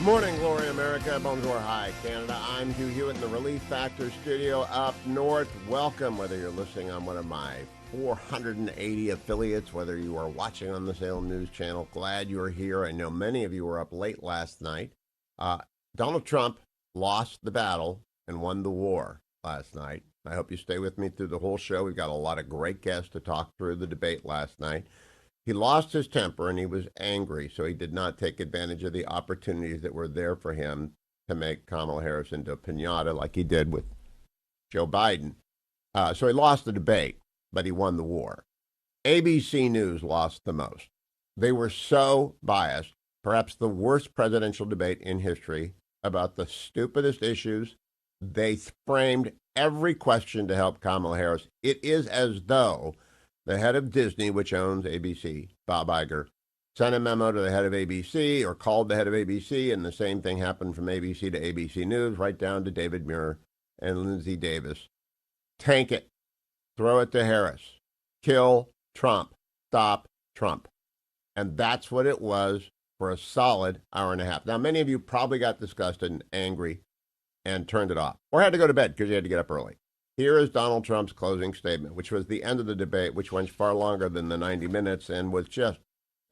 Morning, Glory America. Bonjour, hi, Canada. I'm Hugh Hewitt in the Relief Factor studio up north. Welcome, whether you're listening on one of my 480 affiliates, whether you are watching on the Salem News Channel. Glad you're here. I know many of you were up late last night. Donald Trump lost the battle and won the war last night. I hope you stay with me through the whole show. We've got a lot of great guests to talk through the debate last night. He lost his temper and he was angry, so he did not take advantage of the opportunities that were there for him to make Kamala Harris into a piñata like he did with Joe Biden. So he lost the debate, but he won the war. ABC News lost the most. They were so biased, perhaps the worst presidential debate in history, about the stupidest issues. They framed every question to help Kamala Harris. It is as though the head of Disney, which owns ABC, Bob Iger, sent a memo to the head of ABC or called the head of ABC, and the same thing happened from ABC to ABC News, right down to David Muir and Lindsay Davis. Tank it. Throw it to Harris. Kill Trump. Stop Trump. And that's what it was for a solid hour and a half. Now, many of you probably got disgusted and angry and turned it off, or had to go to bed because you had to get up early. Here is Donald Trump's closing statement, which was the end of the debate, which went far longer than the 90 minutes and was just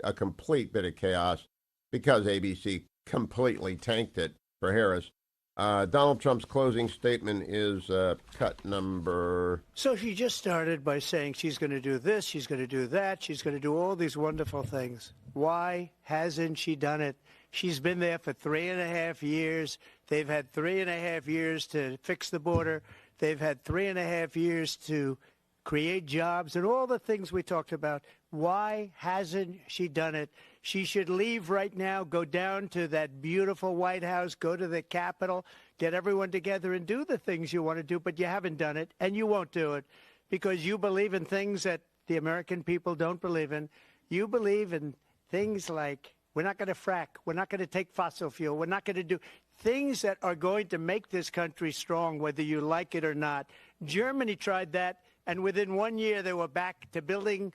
a complete bit of chaos because ABC completely tanked it for Harris. Donald Trump's closing statement is cut number. So she just started by saying she's going to do this, she's going to do that, she's going to do all these wonderful things. Why hasn't she done it? She's been there for 3.5 years. They've had 3.5 years to fix the border. They've had 3.5 years to create jobs and all the things we talked about. Why hasn't she done it? She should leave right now, go down to that beautiful White House, go to the Capitol, get everyone together and do the things you want to do, but you haven't done it, and you won't do it because you believe in things that the American people don't believe in. You believe in things like we're not going to frack, we're not going to take fossil fuel, we're not going to do things that are going to make this country strong, whether you like it or not. Germany tried that, and within 1 year, they were back to building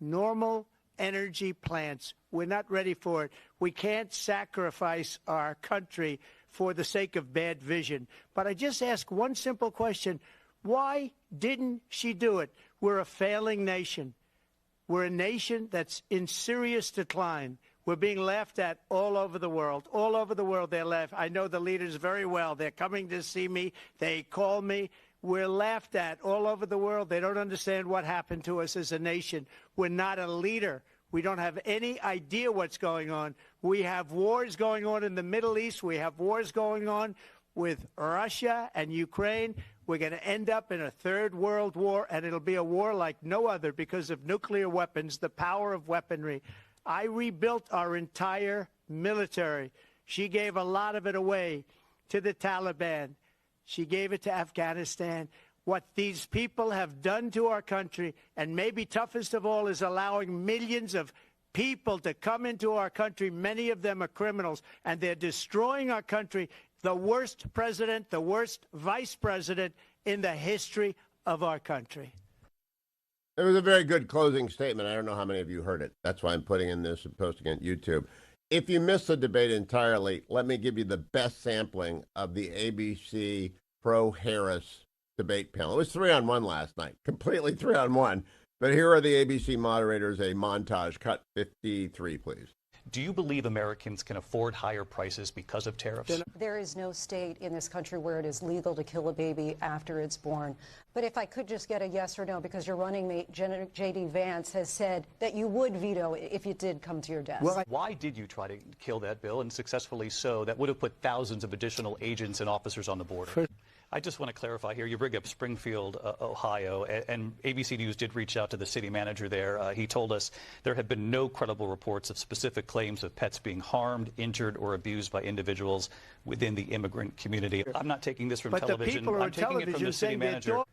normal energy plants. We're not ready for it. We can't sacrifice our country for the sake of bad vision. But I just ask one simple question. Why didn't she do it? We're a failing nation. We're a nation that's in serious decline. We're being laughed at all over the world. All over the world, they're laughed. I know the leaders very well. They're coming to see me. They call me. We're laughed at all over the world. They don't understand what happened to us as a nation. We're not a leader. We don't have any idea what's going on. We have wars going on in the Middle East. We have wars going on with Russia and Ukraine. We're going to end up in a third world war, and it'll be a war like no other because of nuclear weapons, the power of weaponry. I rebuilt our entire military. She gave a lot of it away to the Taliban. She gave it to Afghanistan. What these people have done to our country, and maybe toughest of all, is allowing millions of people to come into our country. Many of them are criminals, and they're destroying our country. The worst president, the worst vice president in the history of our country. It was a very good closing statement. I don't know how many of you heard it. That's why I'm putting in this and posting it on YouTube. If you missed the debate entirely, let me give you the best sampling of the ABC pro-Harris debate panel. It was 3-on-1 last night, completely 3-on-1. But here are the ABC moderators, a montage. Cut 53, please. Do you believe Americans can afford higher prices because of tariffs? There is no state in this country where it is legal to kill a baby after it's born. But if I could just get a yes or no, because your running mate, J.D. Vance, has said that you would veto it if it did come to your desk. Well, why did you try to kill that bill, and successfully so? That would have put thousands of additional agents and officers on the border. I just want to clarify here. You bring up Springfield, Ohio, and ABC News did reach out to the city manager there. He told us there have been no credible reports of specific claims of pets being harmed, injured, or abused by individuals within the immigrant community. I'm not taking this from television. The people I'm taking it from the city manager.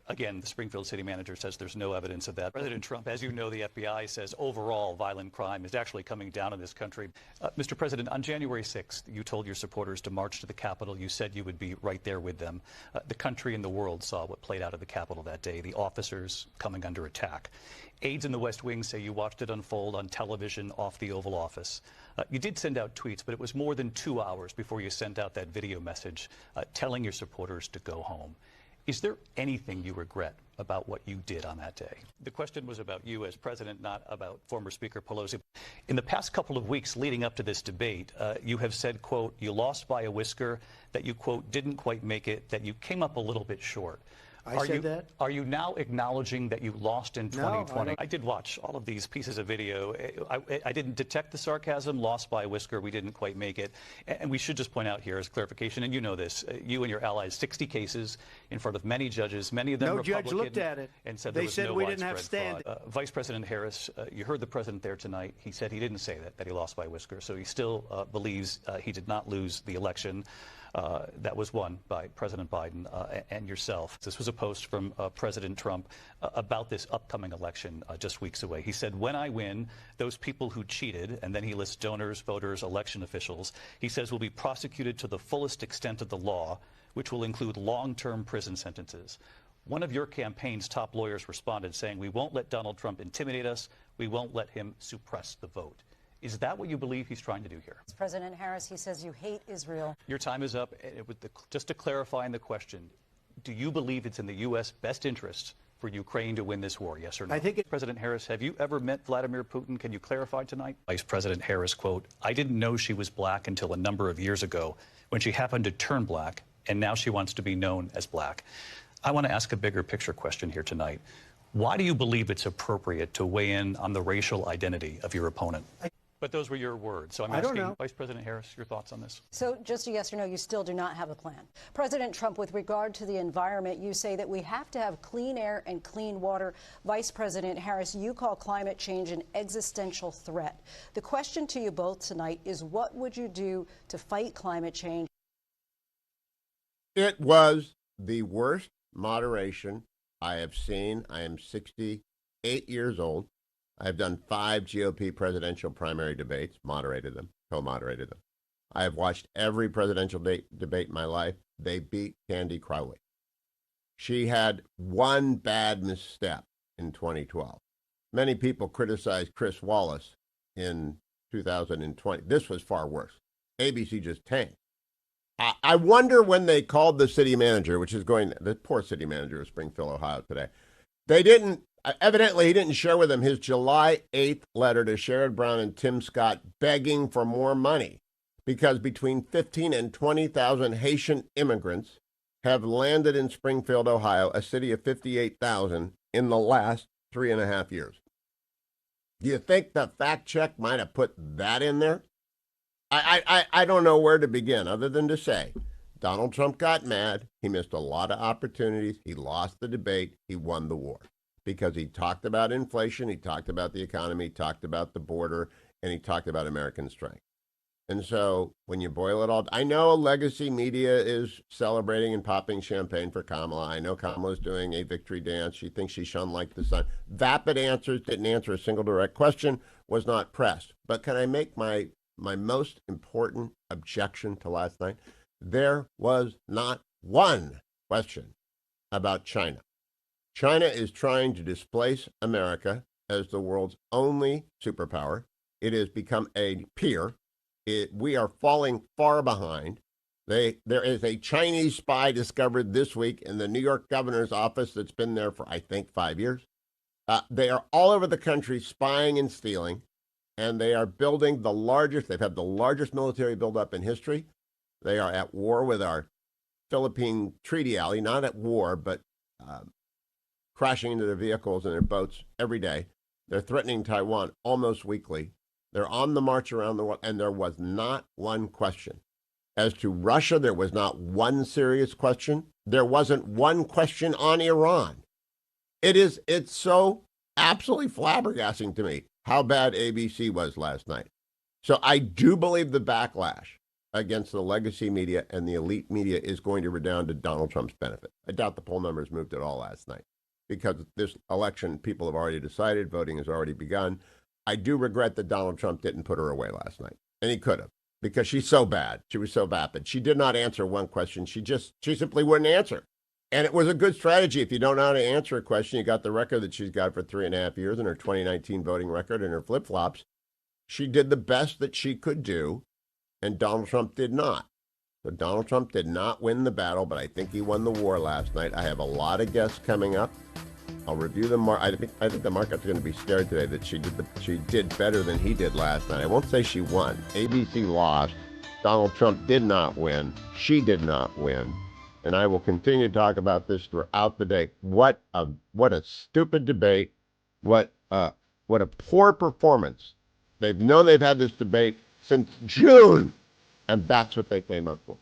Again, the Springfield city manager says there's no evidence of that. President Trump, as you know, the FBI says overall violent crime is actually coming down in this country. Mr. President, on January 6th, you told your supporters to march to the Capitol. You said you would be right there with them. The country and the world saw what played out at the Capitol that day, the officers coming under attack. Aides in the West Wing say you watched it unfold on television off the Oval Office. You did send out tweets, but it was more than 2 hours before you sent out that video message telling your supporters to go home. Is there anything you regret about what you did on that day? The question was about you as president, not about former Speaker Pelosi. In the past couple of weeks leading up to this debate, you have said, quote, you lost by a whisker, that you, quote, didn't quite make it, that you came up a little bit short. I said that? Are you now acknowledging that you lost in 2020? No, I did watch all of these pieces of video. I didn't detect the sarcasm, lost by a whisker, we didn't quite make it. And we should just point out here as clarification, and you know this, you and your allies, 60 cases in front of many judges, many of them no Republican. Judge looked at it. And said they there was said no we didn't have widespread standing. fraud. Vice President Harris, you heard the president there tonight. He said he didn't say that he lost by a whisker. So he still believes he did not lose the election. That was won by President Biden and yourself. This was a post from President Trump about this upcoming election just weeks away. He said, when I win, those people who cheated, and then he lists donors, voters, election officials, he says will be prosecuted to the fullest extent of the law, which will include long-term prison sentences. One of your campaign's top lawyers responded saying, we won't let Donald Trump intimidate us. We won't let him suppress the vote. Is that what you believe he's trying to do here? President Harris, he says you hate Israel. Your time is up. Just to clarify in the question, do you believe it's in the U.S. best interest for Ukraine to win this war, yes or no? I think President Harris, have you ever met Vladimir Putin? Can you clarify tonight? Vice President Harris, quote, I didn't know she was black until a number of years ago when she happened to turn black, and now she wants to be known as black. I want to ask a bigger picture question here tonight. Why do you believe it's appropriate to weigh in on the racial identity of your opponent? But those were your words. So I'm asking Vice President Harris your thoughts on this. So just a yes or no, you still do not have a plan. President Trump, with regard to the environment, you say that we have to have clean air and clean water. Vice President Harris, you call climate change an existential threat. The question to you both tonight is, what would you do to fight climate change? It was the worst moderation I have seen. I am 68 years old. I've done 5 GOP presidential primary debates, moderated them, co-moderated them. I have watched every presidential debate in my life. They beat Candy Crowley. She had one bad misstep in 2012. Many people criticized Chris Wallace in 2020. This was far worse. ABC just tanked. I wonder when they called the city manager, the poor city manager of Springfield, Ohio today. Evidently, he didn't share with them his July 8th letter to Sherrod Brown and Tim Scott begging for more money because between 15 and 20,000 Haitian immigrants have landed in Springfield, Ohio, a city of 58,000, in the last 3.5 years. Do you think the fact check might have put that in there? I don't know where to begin other than to say Donald Trump got mad. He missed a lot of opportunities. He lost the debate. He won the war. Because he talked about inflation, he talked about the economy, he talked about the border, and he talked about American strength. And so when you boil it all, I know legacy media is celebrating and popping champagne for Kamala. I know Kamala's doing a victory dance. She thinks she shone like the sun. Vapid answers, didn't answer a single direct question, was not pressed. But can I make my most important objection to last night? There was not one question about China. China is trying to displace America as the world's only superpower. It has become a peer. We are falling far behind. There is a Chinese spy discovered this week in the New York governor's office that's been there for, I think, 5 years. They are all over the country spying and stealing, and they are building they've had the largest military buildup in history. They are at war with our Philippine treaty ally, not at war, but crashing into their vehicles and their boats every day. They're threatening Taiwan almost weekly. They're on the march around the world, and there was not one question. As to Russia, there was not one serious question. There wasn't one question on Iran. It's so absolutely flabbergasting to me how bad ABC was last night. So I do believe the backlash against the legacy media and the elite media is going to redound to Donald Trump's benefit. I doubt the poll numbers moved at all last night because this election, people have already decided, voting has already begun. I do regret that Donald Trump didn't put her away last night, and he could have, because she's so bad. She was so vapid. She did not answer one question. She simply wouldn't answer. And it was a good strategy. If you don't know how to answer a question, you got the record that she's got for 3.5 years and her 2019 voting record and her flip-flops. She did the best that she could do, and Donald Trump did not. So Donald Trump did not win the battle, but I think he won the war last night. I have a lot of guests coming up. I'll review them. I think the market's going to be scared today that she did better than he did last night. I won't say she won. ABC lost. Donald Trump did not win. She did not win. And I will continue to talk about this throughout the day. What a stupid debate. What a poor performance. They've known they've had this debate since June, and that's what they came up with.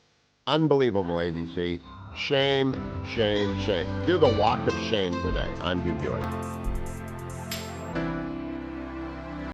Unbelievable, ABC. Shame, shame, shame. Do the walk of shame today. I'm Hugh.